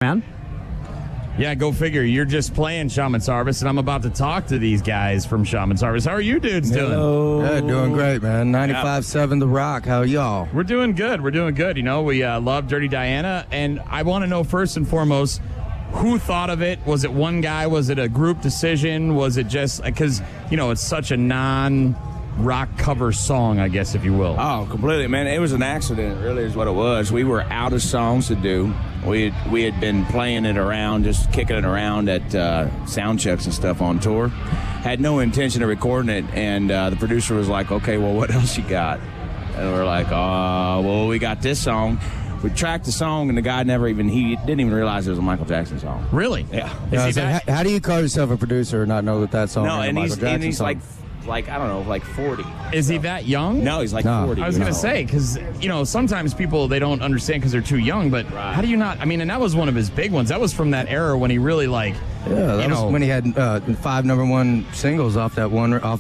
Man. Yeah, go figure. You're just playing Shaman's Harvest, and I'm about to talk to these guys from Shaman's Harvest. How are you dudes doing? Yeah, doing great, man. 95.7 The Rock. How are y'all? We're doing good. We're doing good. You know, we love Dirty Diana, and I want to know first and foremost, who thought of it? Was it one guy? Was it a group decision? Was it just because, you know, it's such a non-rock cover song, I guess, if you will? Oh, completely, man. It was an accident, really, is what it was. We were out of songs to do. We had been playing it around, just kicking it around at sound checks and stuff on tour. Had no intention of recording it, and the producer was like, okay, well, what else you got? And we're like, well, we got this song. We tracked the song, and the guy he didn't even realize it was a Michael Jackson song. Really? Yeah. How do you call yourself a producer and not know that song is a Michael Jackson song? Like, I don't know, like 40. Is he that young? No, he's like 40. I was going to say, because, you know, sometimes people, they don't understand because they're too young, but how do you not? I mean, and that was one of his big ones. That was from that era when he really, like, that was when he had 5 #1 singles off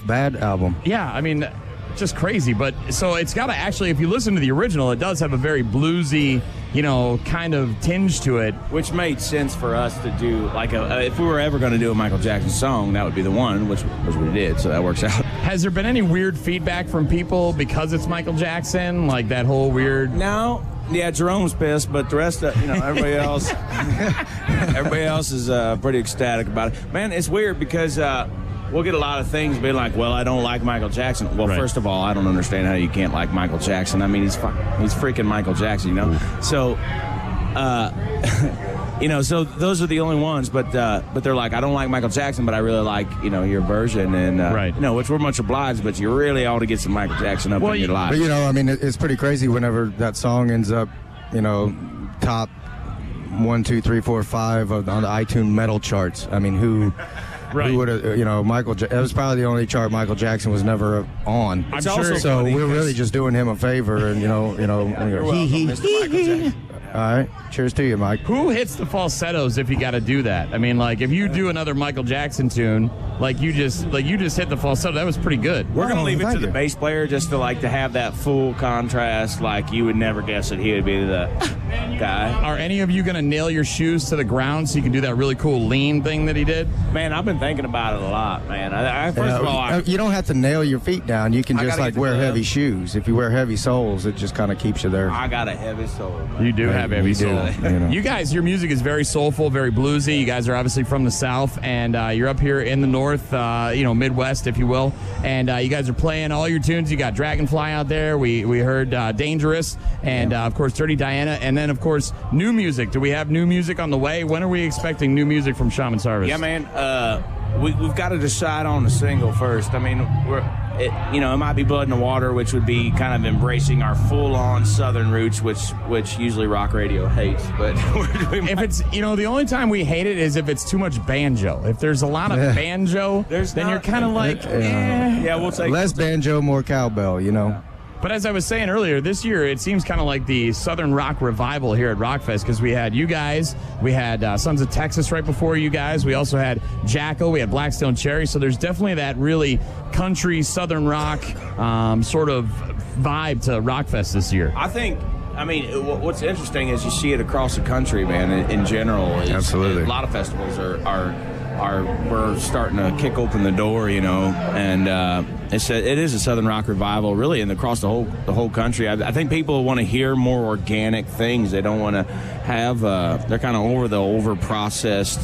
Bad album. Yeah, I mean, just crazy. But so it's got to actually, if you listen to the original, it does have a very bluesy, you know, kind of tinge to it. Which made sense for us to do, like, if we were ever going to do a Michael Jackson song, that would be the one, which we did, so that works out. Has there been any weird feedback from people because it's Michael Jackson? Like that whole weird... No. Yeah, Jerome's pissed, but the rest of, everybody else, everybody else is pretty ecstatic about it. Man, it's weird because... we'll get a lot of things being like, well, I don't like Michael Jackson. Well, First of all, I don't understand how you can't like Michael Jackson. I mean, he's freaking Michael Jackson, you know? So, so those are the only ones. But they're like, I don't like Michael Jackson, but I really like, your version. And, which we're much obliged, but you really ought to get some Michael Jackson up in your life. But, I mean, it's pretty crazy whenever that song ends up, top 1, 2, 3, 4, 5 on the iTunes metal charts. I mean, who... Right. Who would have, that was probably the only chart Michael Jackson was never on. I'm sure. So we're really just doing him a favor, and All right. Cheers to you, Mike. Who hits the falsettos if you got to do that? I mean, like, if you do another Michael Jackson tune, like you just hit the falsetto, that was pretty good. We're going to leave it to the bass player just to have that full contrast. Like, you would never guess that he would be the guy. Are any of you going to nail your shoes to the ground so you can do that really cool lean thing that he did? Man, I've been thinking about it a lot, man. First of all, you don't have to nail your feet down. You can just wear heavy shoes. If you wear heavy soles, it just kind of keeps you there. I got a heavy sole. Man. You do have heavy soul. You guys, your music is very soulful, very bluesy. You guys are obviously from the South, and you're up here in the North, Midwest, if you will. And you guys are playing all your tunes. You got Dragonfly out there. We heard Dangerous, and of course Dirty Diana, and then of course new music. Do we have new music on the way? When are we expecting new music from Shaman's Harvest? Yeah, man. We've got to decide on the single first. I mean, it might be Blood in the Water, which would be kind of embracing our full-on Southern roots, which usually rock radio hates. But if it's, the only time we hate it is if it's too much banjo. If there's a lot of banjo, then you're kind of like, Yeah, we'll take less banjo, more cowbell, But as I was saying earlier, this year it seems kind of like the Southern Rock revival here at Rockfest, because we had you guys, we had Sons of Texas right before you guys, we also had Jackal, we had Blackstone Cherry, so there's definitely that really country Southern rock sort of vibe to Rockfest this year. What's interesting is you see it across the country, man, in general. Absolutely. A lot of festivals we're starting to kick open the door, and it is a Southern rock revival, really, and across the whole country. I think people want to hear more organic things. They don't want to have. They're kind of over the over-processed,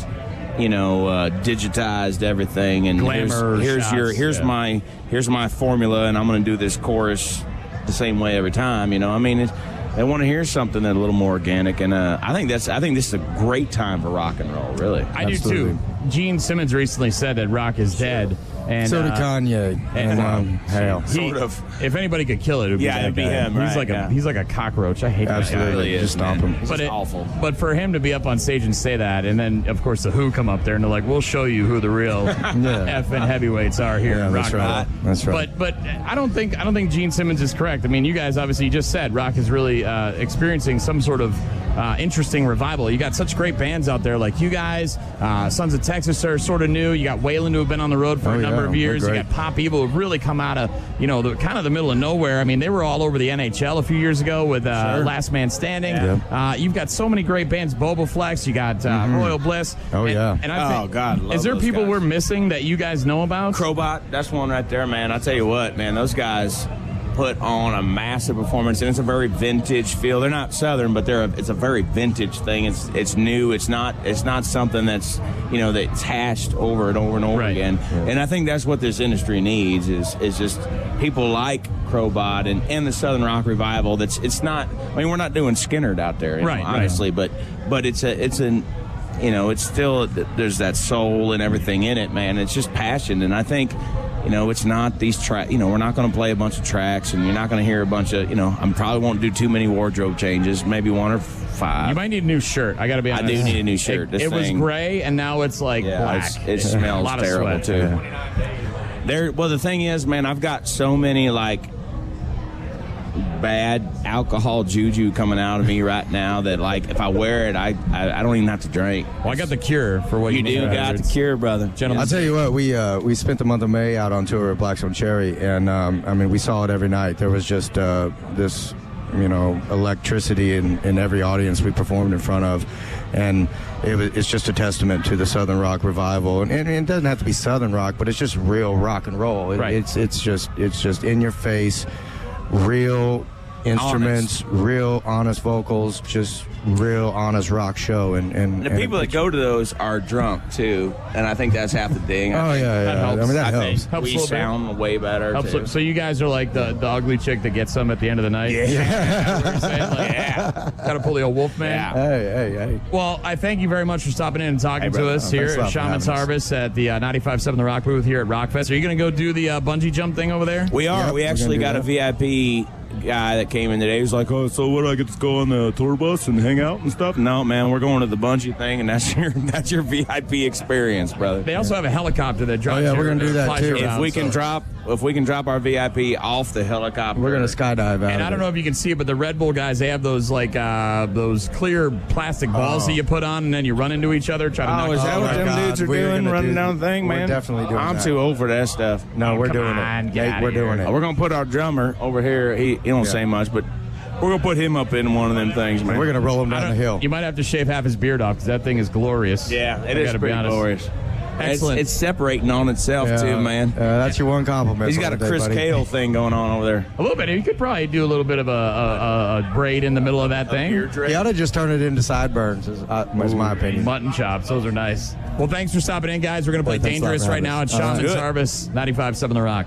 digitized everything. And glamour. Here's my formula, and I'm going to do this chorus the same way every time. They want to hear something that's a little more organic, and I think this is a great time for rock and roll, really. I do too. Gene Simmons recently said that rock is dead. And, so did Kanye. Hell. Sort of. If anybody could kill it, it'd be it'd be him. He's like a cockroach. I hate that guy. Really just is, stomp him. It's awful. But for him to be up on stage and say that, and then of course the Who come up there and they're like, "We'll show you who the real effing heavyweights are here in rock." That's right. But I don't think Gene Simmons is correct. I mean, you guys obviously just said rock is really experiencing some sort of interesting revival. You got such great bands out there like you guys. Sons of Texas are sort of new. You got Wayland, who have been on the road for a number of years. You got Pop Evil, who've really come out of, the kind of the middle of nowhere. I mean, they were all over the NHL a few years ago with Last Man Standing. Yeah. You've got so many great bands. Boboflex, you got Royal Bliss. Oh, yeah. And I think, God, is there people guys. we're missing that you guys know about? Crowbot, that's one right there, man. I tell you what, man, those guys put on a massive performance, and it's a very vintage feel. They're not Southern, but it's a very vintage thing. It's new. It's not something that's that's hashed over and over and over again. Yeah. And I think that's what this industry needs is just people like Crowbot and the Southern Rock Revival. It's not. I mean, we're not doing Skinnerd out there, honestly, but it's still, there's that soul and everything in it, man. It's just passion, and I think. It's not these tracks. We're not going to play a bunch of tracks, and you're not going to hear a bunch of. I probably won't do too many wardrobe changes. Maybe 1 or 5. You might need a new shirt. I got to be honest. I do need a new shirt. It was gray, and now it's like black. It smells terrible too. Yeah. Well, the thing is, man, I've got so many bad alcohol juju coming out of me right now that if I wear it, I don't even have to drink. Well, I got the cure for what you do. Got the cure, brother. Gentlemen, I'll tell you what, we spent the month of May out on tour with Blackstone Cherry, and we saw it every night. There was just this electricity in every audience we performed in front of, and it's just a testament to the Southern Rock Revival. And it doesn't have to be Southern rock, but it's just real rock and roll. It's just in your face, real instruments, real honest vocals, just real honest rock show. And the people that go to those are drunk too, and I think that's half the thing. That helps. I mean, that helps. Helps we sound way better. Too. So you guys are like the ugly chick that gets some at the end of the night. Gotta pull the old wolf man. Yeah. Hey. Well, I thank you very much for stopping in and talking to us here at Shaman's Harvest at the 95.7 The Rock booth here at Rockfest. Are you going to go do the bungee jump thing over there? We are. Yep, we actually got a VIP guy that came in today. He was like, "Oh, so what? Do I get to go on the tour bus and hang out and stuff?" No, man, we're going to the bungee thing, and that's your VIP experience, brother. They also have a helicopter that drives. We're gonna do that too. If we can drop our VIP off the helicopter, we're gonna skydive out. And I don't know if you can see it, but the Red Bull guys, they have those those clear plastic balls that you put on, and then you run into each other. Try to knock is that what them dudes are doing? Running down the thing, man. We're definitely doing I'm that. too old for that stuff. No, we're doing it. Nate, we're doing it. We're gonna put our drummer over here. He don't say much, but we're gonna put him up in one of them things, man. We're gonna roll him down the hill. You might have to shave half his beard off because that thing is glorious. Yeah, it is pretty glorious. Excellent. It's separating on itself too, man. That's your one compliment. He's got a Chris Cale thing going on over there. A little bit. You could probably do a little bit of a braid in the middle of that thing. You ought to just turn it into sideburns, is my opinion. Mutton chops. Those are nice. Well, thanks for stopping in, guys. We're going to play Dangerous right now at Shaman's Harvest, 95.7 The Rock.